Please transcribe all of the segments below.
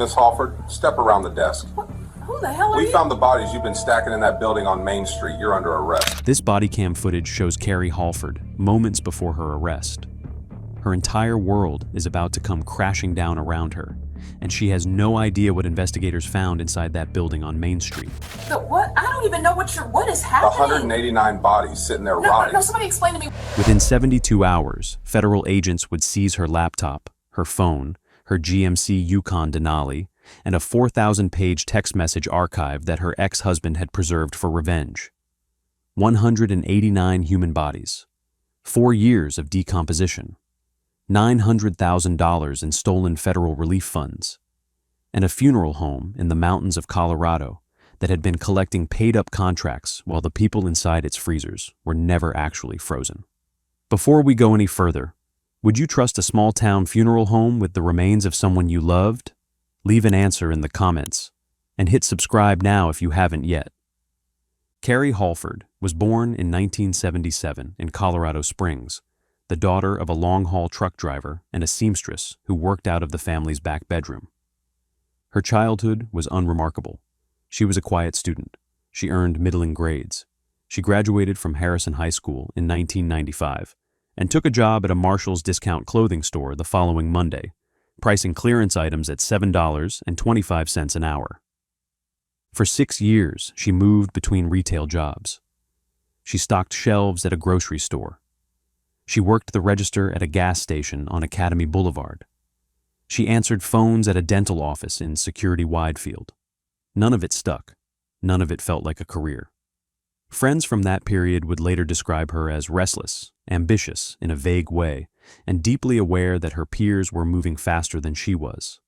Miss Halford, step around the desk. Who the hell are you? We found the bodies you've been stacking in that building on Main Street. You're under arrest. This body cam footage shows Carrie Halford moments before her arrest. Her entire world is about to come crashing down around her, and she has no idea what investigators found inside that building on Main Street. What? I don't even know what is The happening. 189 bodies sitting there rotting. No, somebody explain to me. Within 72 hours, federal agents would seize her laptop, her phone, her GMC Yukon Denali, and a 4,000-page text message archive that her ex-husband had preserved for revenge. 189 human bodies, 4 years of decomposition, $900,000 in stolen federal relief funds, and a funeral home in the mountains of Colorado that had been collecting paid-up contracts while the people inside its freezers were never actually frozen. Before we go any further, would you trust a small-town funeral home with the remains of someone you loved? Leave an answer in the comments, and hit subscribe now if you haven't yet. Carrie Halford was born in 1977 in Colorado Springs, the daughter of a long-haul truck driver and a seamstress who worked out of the family's back bedroom. Her childhood was unremarkable. She was a quiet student. She earned middling grades. She graduated from Harrison High School in 1995 and took a job at a Marshall's discount clothing store the following Monday, pricing clearance items at $7.25 an hour. For 6 years, she moved between retail jobs. She stocked shelves at a grocery store. She worked the register at a gas station on Academy Boulevard. She answered phones at a dental office in Security Widefield. None of it stuck. None of it felt like a career. Friends from that period would later describe her as restless, ambitious in a vague way, and deeply aware that her peers were moving faster than she was.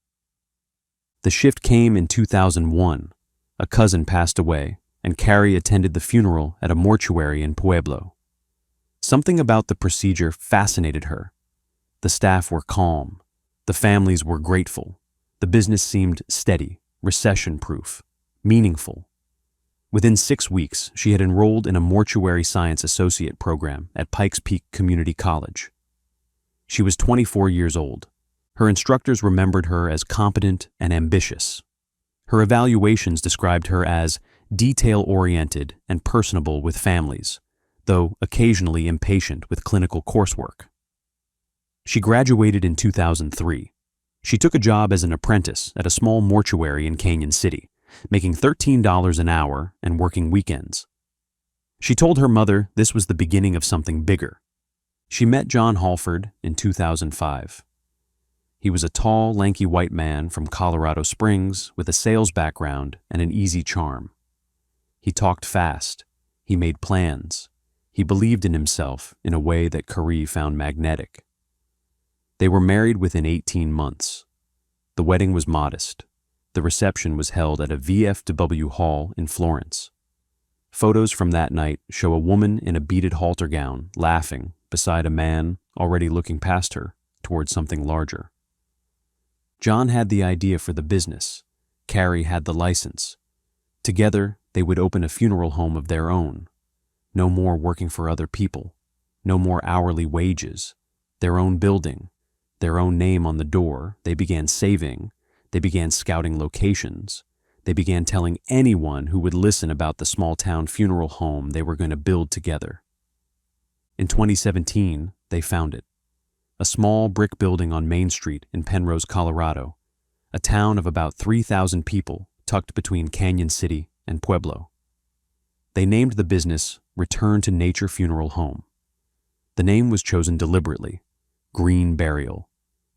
The shift came in 2001. A cousin passed away, and Carrie attended the funeral at a mortuary in Pueblo. Something about the procedure fascinated her. The staff were calm. The families were grateful. The business seemed steady, recession-proof, meaningful. Within 6 weeks, she had enrolled in a mortuary science associate program at Pikes Peak Community College. She was 24 years old. Her instructors remembered her as competent and ambitious. Her evaluations described her as detail-oriented and personable with families, though occasionally impatient with clinical coursework. She graduated in 2003. She took a job as an apprentice at a small mortuary in Canyon City, making $13 an hour and working weekends. She told her mother this was the beginning of something bigger. She met John Halford in 2005. He was a tall, lanky white man from Colorado Springs with a sales background and an easy charm. He talked fast. He made plans. He believed in himself in a way that Carrie found magnetic. They were married within 18 months. The wedding was modest. The reception was held at a VFW hall in Florence. Photos from that night show a woman in a beaded halter gown laughing beside a man already looking past her towards something larger. John had the idea for the business. Carrie had the license. Together, they would open a funeral home of their own. No more working for other people. No more hourly wages. Their own building. Their own name on the door. They began saving. They began scouting locations. They began telling anyone who would listen about the small-town funeral home they were going to build together. In 2017, they found it. A small brick building on Main Street in Penrose, Colorado, a town of about 3,000 people tucked between Canyon City and Pueblo. They named the business Return to Nature Funeral Home. The name was chosen deliberately: green burial,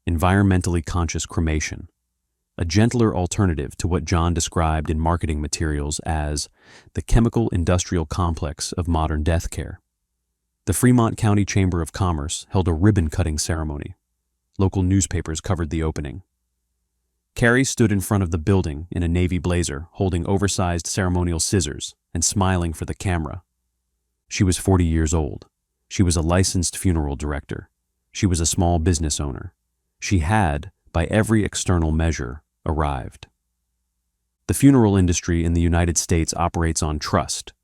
environmentally conscious cremation, a gentler alternative to what John described in marketing materials as the chemical industrial complex of modern death care. The Fremont County Chamber of Commerce held a ribbon-cutting ceremony. Local newspapers covered the opening. Carrie stood in front of the building in a navy blazer, holding oversized ceremonial scissors and smiling for the camera. She was 40 years old. She was a licensed funeral director. She was a small business owner. She had, by every external measure, arrived. The funeral industry in the United States operates on trust.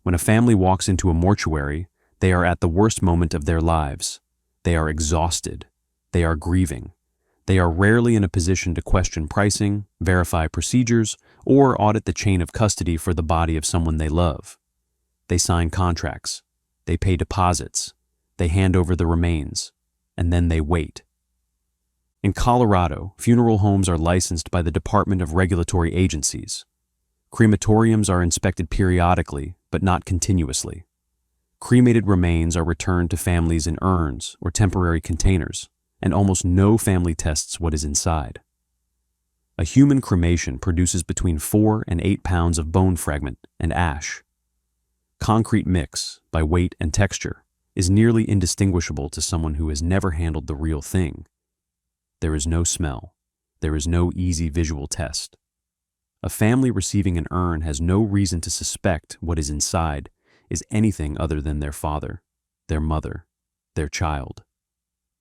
When a family walks into a mortuary, they are at the worst moment of their lives. They are exhausted. They are grieving. They are rarely in a position to question pricing, verify procedures, or audit the chain of custody for the body of someone they love. They sign contracts, they pay deposits, they hand over the remains, and then they wait. In Colorado, funeral homes are licensed by the Department of Regulatory Agencies. Crematoriums are inspected periodically, but not continuously. Cremated remains are returned to families in urns or temporary containers, and almost no family tests what is inside. A human cremation produces between 4 and 8 pounds of bone fragment and ash. Concrete mix, by weight and texture, is nearly indistinguishable to someone who has never handled the real thing. There is no smell. There is no easy visual test. A family receiving an urn has no reason to suspect what is inside is anything other than their father, their mother, their child.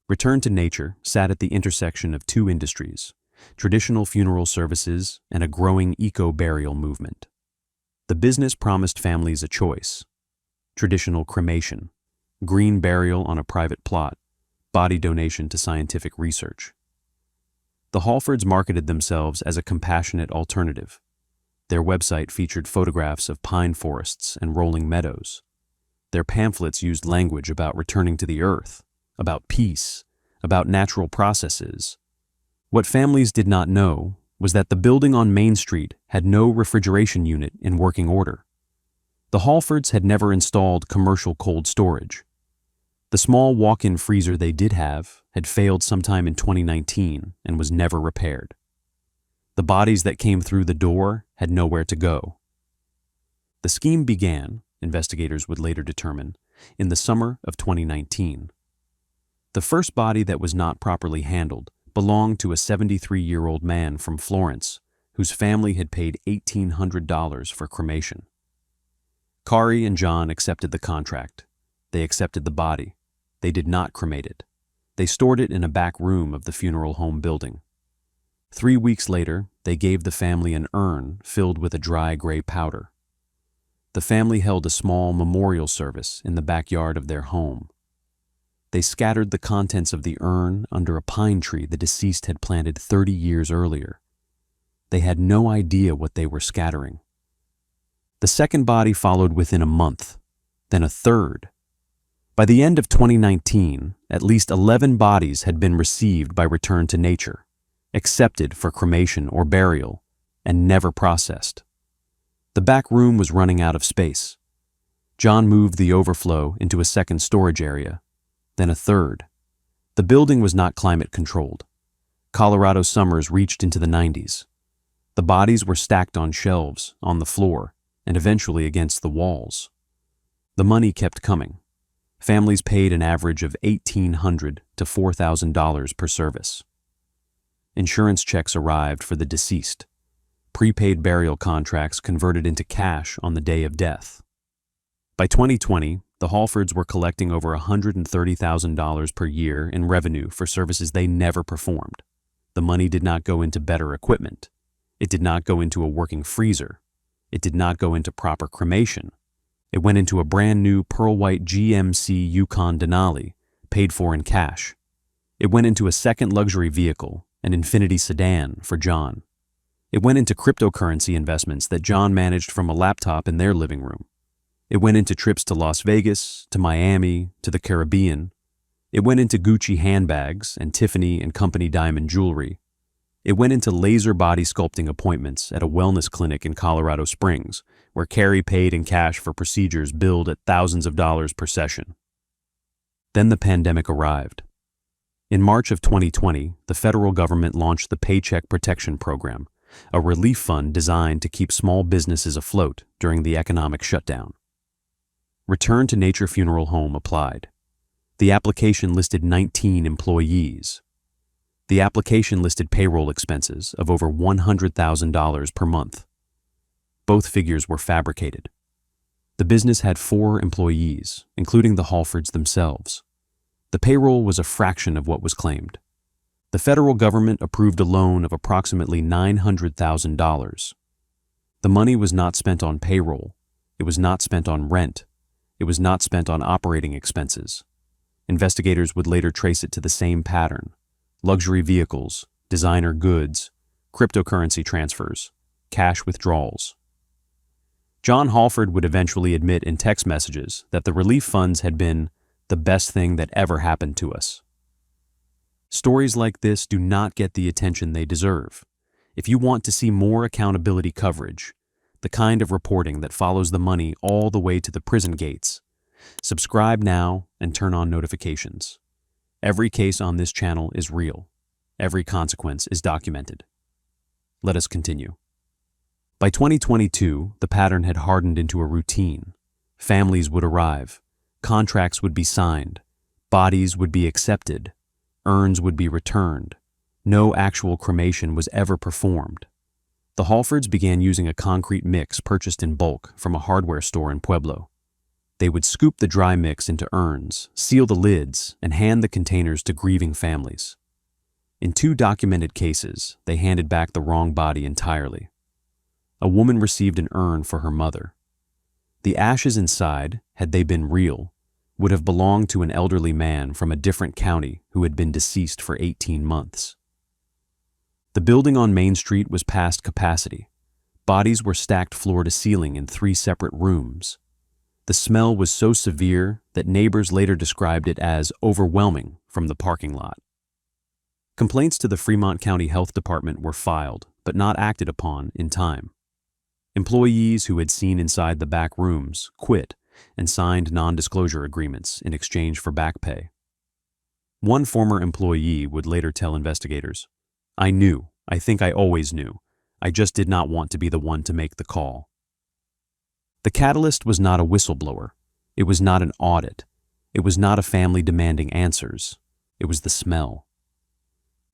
Return to Nature sat at the intersection of two industries, traditional funeral services and a growing eco-burial movement. The business promised families a choice: traditional cremation, green burial on a private plot, body donation to scientific research. The Halfords marketed themselves as a compassionate alternative. Their website featured photographs of pine forests and rolling meadows. Their pamphlets used language about returning to the earth, about peace, about natural processes. What families did not know was that the building on Main Street had no refrigeration unit in working order. The Halfords had never installed commercial cold storage. The small walk-in freezer they did have had failed sometime in 2019 and was never repaired. The bodies that came through the door had nowhere to go. The scheme began, investigators would later determine, in the summer of 2019. The first body that was not properly handled belonged to a 73-year-old man from Florence whose family had paid $1,800 for cremation. Kari and John accepted the contract. They accepted the body. They did not cremate it. They stored it in a back room of the funeral home building. 3 weeks later, they gave the family an urn filled with a dry gray powder. The family held a small memorial service in the backyard of their home. They scattered the contents of the urn under a pine tree the deceased had planted 30 years earlier. They had no idea what they were scattering. The second body followed within a month, then a third. By the end of 2019, at least 11 bodies had been received by Return to Nature, accepted for cremation or burial, and never processed. The back room was running out of space. John moved the overflow into a second storage area, then a third. The building was not climate controlled. Colorado summers reached into the 90s. The bodies were stacked on shelves, on the floor, and eventually against the walls. The money kept coming. Families paid an average of $1,800 to $4,000 per service. Insurance checks arrived for the deceased. Prepaid burial contracts converted into cash on the day of death. By 2020, the Halfords were collecting over $130,000 per year in revenue for services they never performed. The money did not go into better equipment. It did not go into a working freezer. It did not go into proper cremation. It went into a brand new pearl white GMC Yukon Denali, paid for in cash. It went into a second luxury vehicle, an Infiniti sedan, for John. It went into cryptocurrency investments that John managed from a laptop in their living room. It went into trips to Las Vegas, to Miami, to the Caribbean. It went into Gucci handbags and Tiffany & Company diamond jewelry. It went into laser body sculpting appointments at a wellness clinic in Colorado Springs, where Carrie paid in cash for procedures billed at thousands of dollars per session. Then the pandemic arrived. In March of 2020, the federal government launched the Paycheck Protection Program, a relief fund designed to keep small businesses afloat during the economic shutdown. Return to Nature Funeral Home applied. The application listed 19 employees. The application listed payroll expenses of over $100,000 per month. Both figures were fabricated. The business had 4 employees, including the Halfords themselves. The payroll was a fraction of what was claimed. The federal government approved a loan of approximately $900,000. The money was not spent on payroll. It was not spent on rent. It was not spent on operating expenses. Investigators would later trace it to the same pattern: luxury vehicles, designer goods, cryptocurrency transfers, cash withdrawals. John Halford would eventually admit in text messages that the relief funds had been the best thing that ever happened to us. Stories like this do not get the attention they deserve. If you want to see more accountability coverage, the kind of reporting that follows the money all the way to the prison gates, subscribe now and turn on notifications. Every case on this channel is real. Every consequence is documented. Let us continue. By 2022, the pattern had hardened into a routine. Families would arrive, contracts would be signed, bodies would be accepted, urns would be returned. No actual cremation was ever performed. The Halfords began using a concrete mix purchased in bulk from a hardware store in Pueblo. They would scoop the dry mix into urns, seal the lids, and hand the containers to grieving families. In 2 documented cases, they handed back the wrong body entirely. A woman received an urn for her mother. The ashes inside, had they been real, would have belonged to an elderly man from a different county who had been deceased for 18 months. The building on Main Street was past capacity. Bodies were stacked floor to ceiling in 3 separate rooms. The smell was so severe that neighbors later described it as overwhelming from the parking lot. Complaints to the Fremont County Health Department were filed, but not acted upon in time. Employees who had seen inside the back rooms quit and signed non-disclosure agreements in exchange for back pay. One former employee would later tell investigators, I think I always knew. I just did not want to be the one to make the call." The catalyst was not a whistleblower. It was not an audit. It was not a family demanding answers. It was the smell.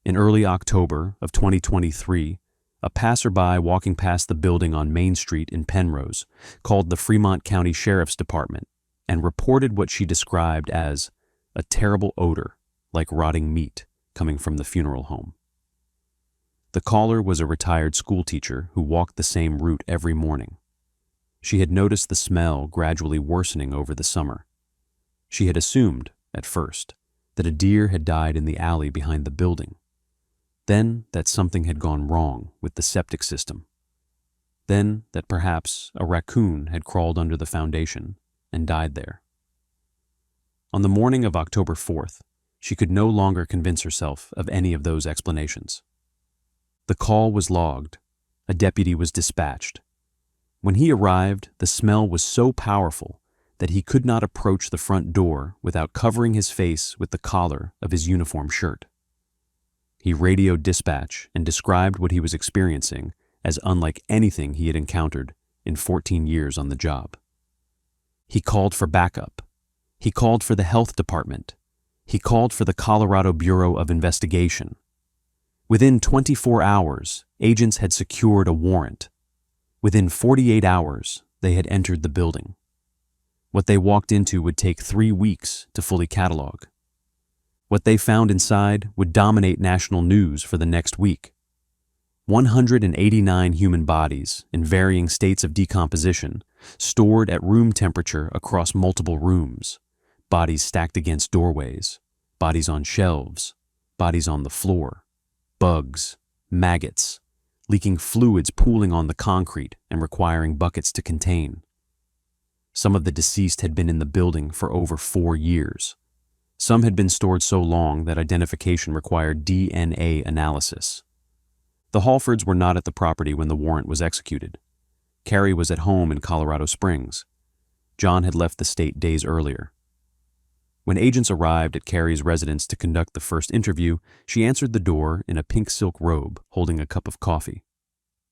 In early October of 2023, a passerby walking past the building on Main Street in Penrose called the Fremont County Sheriff's Department and reported what she described as a terrible odor, like rotting meat, coming from the funeral home. The caller was a retired schoolteacher who walked the same route every morning. She had noticed the smell gradually worsening over the summer. She had assumed, at first, that a deer had died in the alley behind the building. Then that something had gone wrong with the septic system. Then that perhaps a raccoon had crawled under the foundation and died there. On the morning of October 4th, she could no longer convince herself of any of those explanations. The call was logged. A deputy was dispatched. When he arrived, the smell was so powerful that he could not approach the front door without covering his face with the collar of his uniform shirt. He radioed dispatch and described what he was experiencing as unlike anything he had encountered in 14 years on the job. He called for backup. He called for the health department. He called for the Colorado Bureau of Investigation. Within 24 hours, agents had secured a warrant. Within 48 hours, they had entered the building. What they walked into would take 3 weeks to fully catalog. What they found inside would dominate national news for the next week. 189 human bodies in varying states of decomposition, stored at room temperature across multiple rooms, bodies stacked against doorways, bodies on shelves, bodies on the floor, bugs, maggots, leaking fluids pooling on the concrete and requiring buckets to contain. Some of the deceased had been in the building for over 4 years. Some had been stored so long that identification required DNA analysis. The Halfords were not at the property when the warrant was executed. Carrie was at home in Colorado Springs. John had left the state days earlier. When agents arrived at Carrie's residence to conduct the first interview, she answered the door in a pink silk robe, holding a cup of coffee.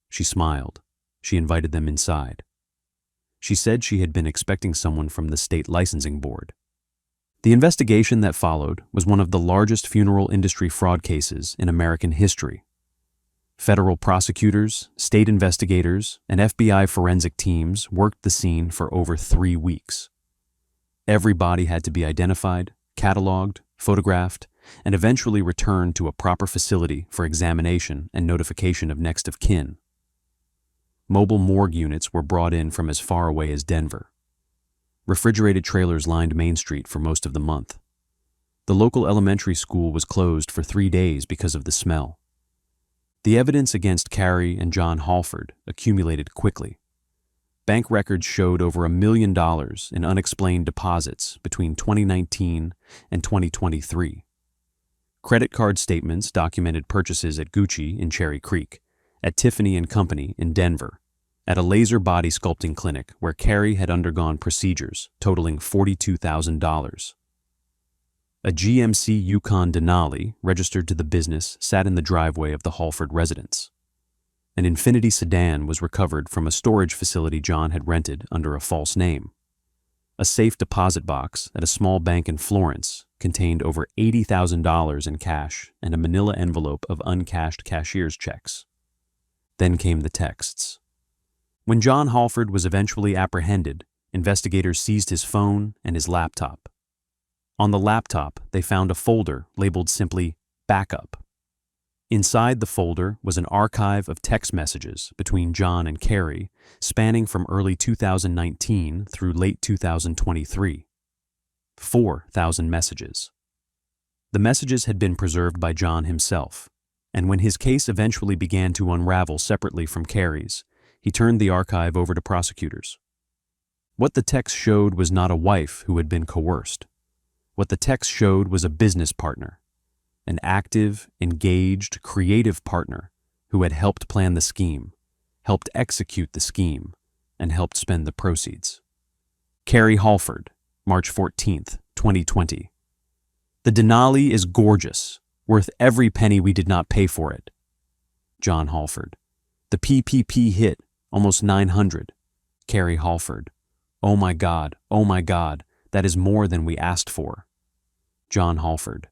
She smiled. She invited them inside. She said she had been expecting someone from the state licensing board. The investigation that followed was one of the largest funeral industry fraud cases in American history. Federal prosecutors, state investigators, and FBI forensic teams worked the scene for over 3 weeks. Every body had to be identified, cataloged, photographed, and eventually returned to a proper facility for examination and notification of next of kin. Mobile morgue units were brought in from as far away as Denver. Refrigerated trailers lined Main Street for most of the month. The local elementary school was closed for 3 days because of the smell. The evidence against Carrie and John Halford accumulated quickly. Bank records showed over $1 million in unexplained deposits between 2019 and 2023. Credit card statements documented purchases at Gucci in Cherry Creek, at Tiffany & Company in Denver, at a laser body sculpting clinic where Carrie had undergone procedures totaling $42,000. A GMC Yukon Denali registered to the business sat in the driveway of the Halford residence. An Infiniti sedan was recovered from a storage facility John had rented under a false name. A safe deposit box at a small bank in Florence contained over $80,000 in cash and a manila envelope of uncashed cashier's checks. Then came the texts. When John Halford was eventually apprehended, investigators seized his phone and his laptop. On the laptop, they found a folder labeled simply Backup. Inside the folder was an archive of text messages between John and Carrie, spanning from early 2019 through late 2023. 4,000 messages. The messages had been preserved by John himself, and when his case eventually began to unravel separately from Carrie's, he turned the archive over to prosecutors. What the text showed was not a wife who had been coerced. What the text showed was a business partner, an active, engaged, creative partner who had helped plan the scheme, helped execute the scheme, and helped spend the proceeds. Carrie Halford, March 14th, 2020. The Denali is gorgeous, worth every penny we did not pay for it. John Halford. The PPP hit, almost 900. Carrie Halford. Oh my God, that is more than we asked for. John Halford.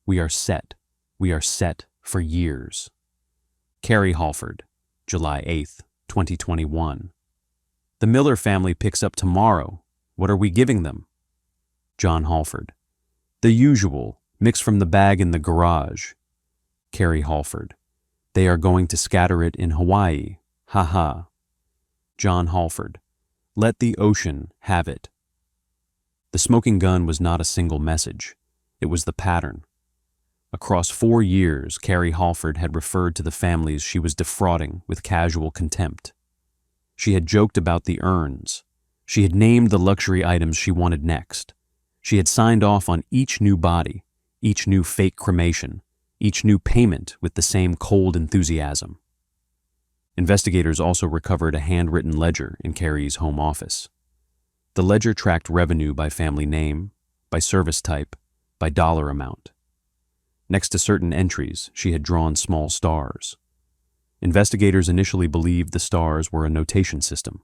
We are set for years. Carrie Halford, July 8th, 2021. The Miller family picks up tomorrow. What are we giving them? John Halford. The usual, mixed from the bag in the garage. Carrie Halford. They are going to scatter it in Hawaii. Ha ha. John Halford. Let the ocean have it. The smoking gun was not a single message. It was the pattern. Across 4 years, Carrie Halford had referred to the families she was defrauding with casual contempt. She had joked about the urns. She had named the luxury items she wanted next. She had signed off on each new body, each new fake cremation, each new payment with the same cold enthusiasm. Investigators also recovered a handwritten ledger in Carrie's home office. The ledger tracked revenue by family name, by service type, by dollar amount. Next to certain entries, she had drawn small stars. Investigators initially believed the stars were a notation system.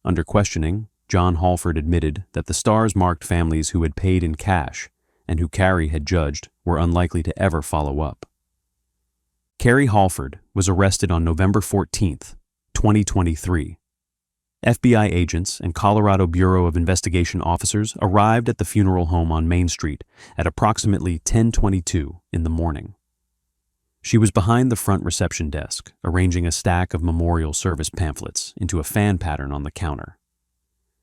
Under questioning, John Halford admitted that the stars marked families who had paid in cash and who Carrie had judged were unlikely to ever follow up. Carrie Halford was arrested on November 14th, 2023. FBI agents and Colorado Bureau of Investigation officers arrived at the funeral home on Main Street at approximately 10:22 in the morning. She was behind the front reception desk, arranging a stack of memorial service pamphlets into a fan pattern on the counter.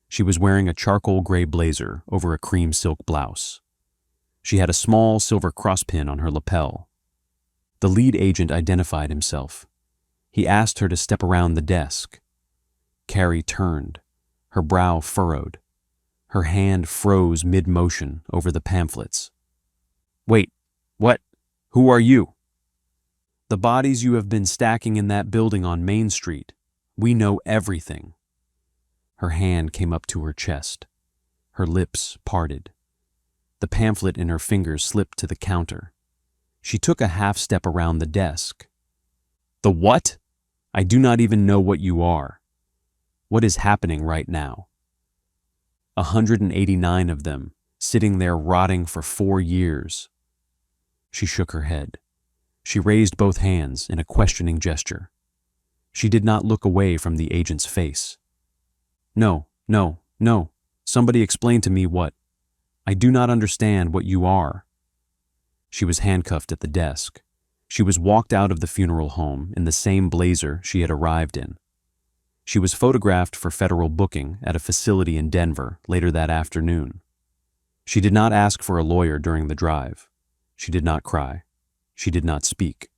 She was wearing a charcoal gray blazer over a cream silk blouse. She had a small silver crosspin on her lapel. The lead agent identified himself. He asked her to step around the desk. Carrie turned, her brow furrowed. Her hand froze mid-motion over the pamphlets. Wait, what? Who are you? The bodies you have been stacking in that building on Main Street. We know everything. Her hand came up to her chest. Her lips parted. The pamphlet in her fingers slipped to the counter. She took a half step around the desk. The what? I do not even know what you are. What is happening right now? 189 of them, sitting there rotting for 4 years. She shook her head. She raised both hands in a questioning gesture. She did not look away from the agent's face. No. Somebody explain to me what. I do not understand what you are. She was handcuffed at the desk. She was walked out of the funeral home in the same blazer she had arrived in. She was photographed for federal booking at a facility in Denver later that afternoon. She did not ask for a lawyer during the drive. She did not cry. She did not speak.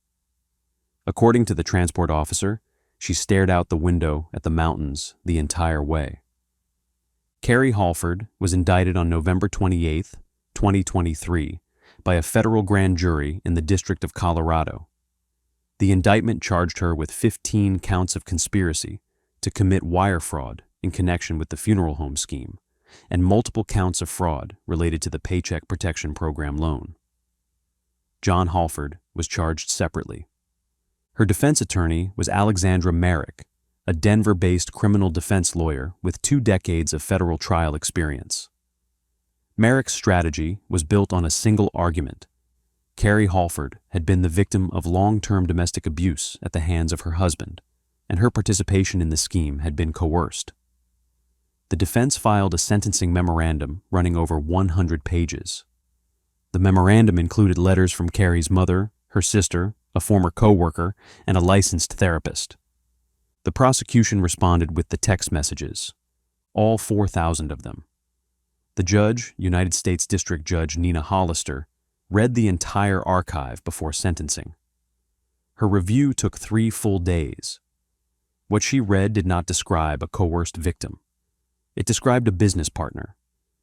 According to the transport officer, she stared out the window at the mountains the entire way. Carrie Halford was indicted on November 28, 2023, by a federal grand jury in the District of Colorado. The indictment charged her with 15 counts of conspiracy to commit wire fraud in connection with the funeral home scheme, and multiple counts of fraud related to the Paycheck Protection Program loan. John Halford was charged separately. Her defense attorney was Alexandra Merrick, a Denver-based criminal defense lawyer with 2 decades of federal trial experience. Merrick's strategy was built on a single argument. Carrie Halford had been the victim of long-term domestic abuse at the hands of her husband, and her participation in the scheme had been coerced. The defense filed a sentencing memorandum running over 100 pages. The memorandum included letters from Carrie's mother, her sister, a former co-worker, and a licensed therapist. The prosecution responded with the text messages, all 4,000 of them. The judge, United States District Judge Nina Hollister, read the entire archive before sentencing. Her review took 3 full days. What she read did not describe a coerced victim. It described a business partner.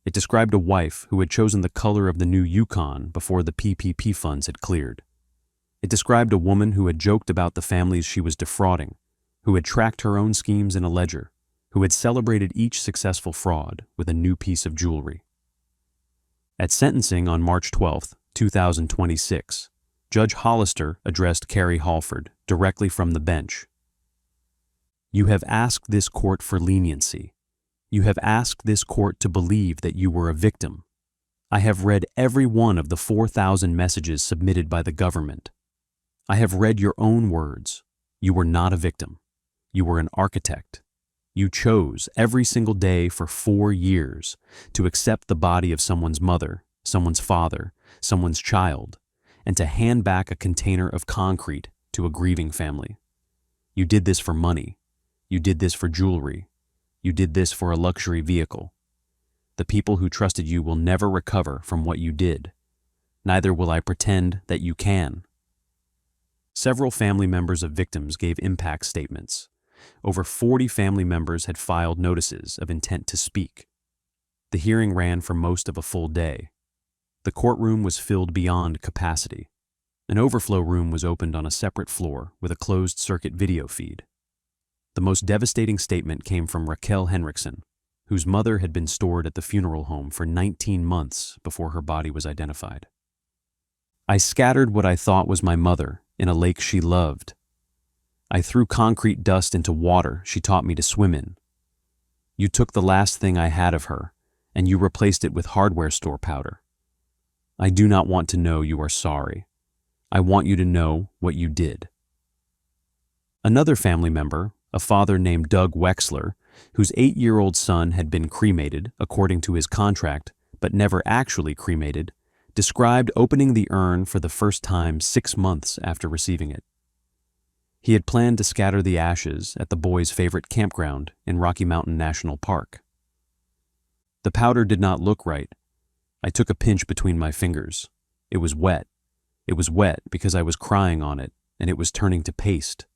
It described a wife who had chosen the color of the new Yukon before the PPP funds had cleared. It described a woman who had joked about the families she was defrauding, who had tracked her own schemes in a ledger, who had celebrated each successful fraud with a new piece of jewelry. At sentencing on March 12, 2026, Judge Hollister addressed Carrie Halford directly from the bench. "You have asked this court for leniency. You have asked this court to believe that you were a victim. I have read every one of the 4,000 messages submitted by the government. I have read your own words. You were not a victim. You were an architect. You chose every single day for 4 years to accept the body of someone's mother, someone's father, someone's child, and to hand back a container of concrete to a grieving family. You did this for money. You did this for jewelry. You did this for a luxury vehicle. The people who trusted you will never recover from what you did. Neither will I pretend that you can." Several family members of victims gave impact statements. Over 40 family members had filed notices of intent to speak. The hearing ran for most of a full day. The courtroom was filled beyond capacity. An overflow room was opened on a separate floor with a closed-circuit video feed. The most devastating statement came from Raquel Henriksen, whose mother had been stored at the funeral home for 19 months before her body was identified. "I scattered what I thought was my mother in a lake she loved. I threw concrete dust into water she taught me to swim in. You took the last thing I had of her, and you replaced it with hardware store powder. I do not want to know you are sorry. I want you to know what you did." Another family member, a father named Doug Wexler, whose 8-year-old son had been cremated according to his contract but never actually cremated, described opening the urn for the first time 6 months after receiving it. He had planned to scatter the ashes at the boys' favorite campground in Rocky Mountain National Park. "The powder did not look right. I took a pinch between my fingers. It was wet. It was wet because I was crying on it, and it was turning to paste.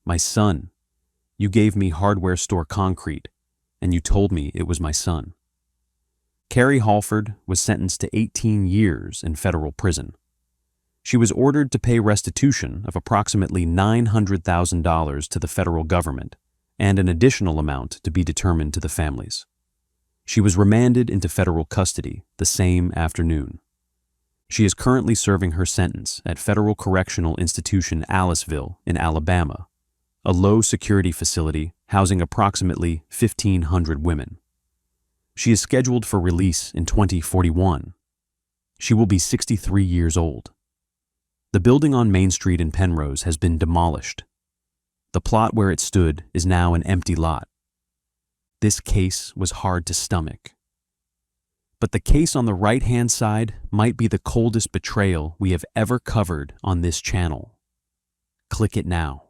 My son. You gave me hardware store concrete, and you told me it was my son." Carrie Halford was sentenced to 18 years in federal prison. She was ordered to pay restitution of approximately $900,000 to the federal government and an additional amount to be determined to the families. She was remanded into federal custody the same afternoon. She is currently serving her sentence at Federal Correctional Institution Aliceville in Alabama, a low-security facility housing approximately 1,500 women. She is scheduled for release in 2041. She will be 63 years old. The building on Main Street in Penrose has been demolished. The plot where it stood is now an empty lot. This case was hard to stomach. But the case on the right-hand side might be the coldest betrayal we have ever covered on this channel. Click it now.